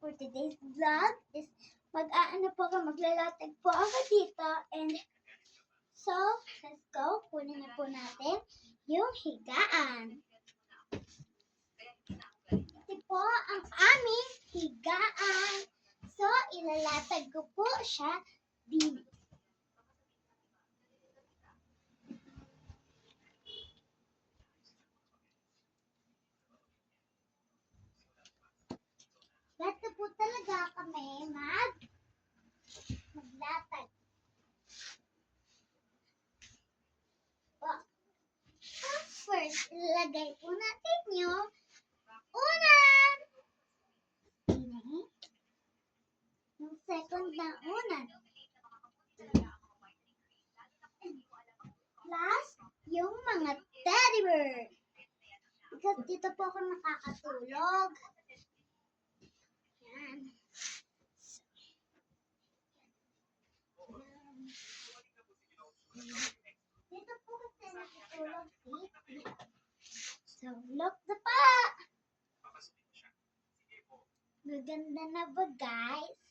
for today's vlog is maglalatag po ako dito. And so, let's go. Kunin na po natin yung higaan. Ito po ang aming higaan. So, ilalatag ko po siya dito. Basta po talaga kami maglatag. So, first, ilagay po natin yung unan. Yung second na unan. Last, yung mga teddy bear. Because dito po ako nakakatulog. Yan. Dito po kasi nakatulog dito. So, look na pa! Maganda na ba, guys?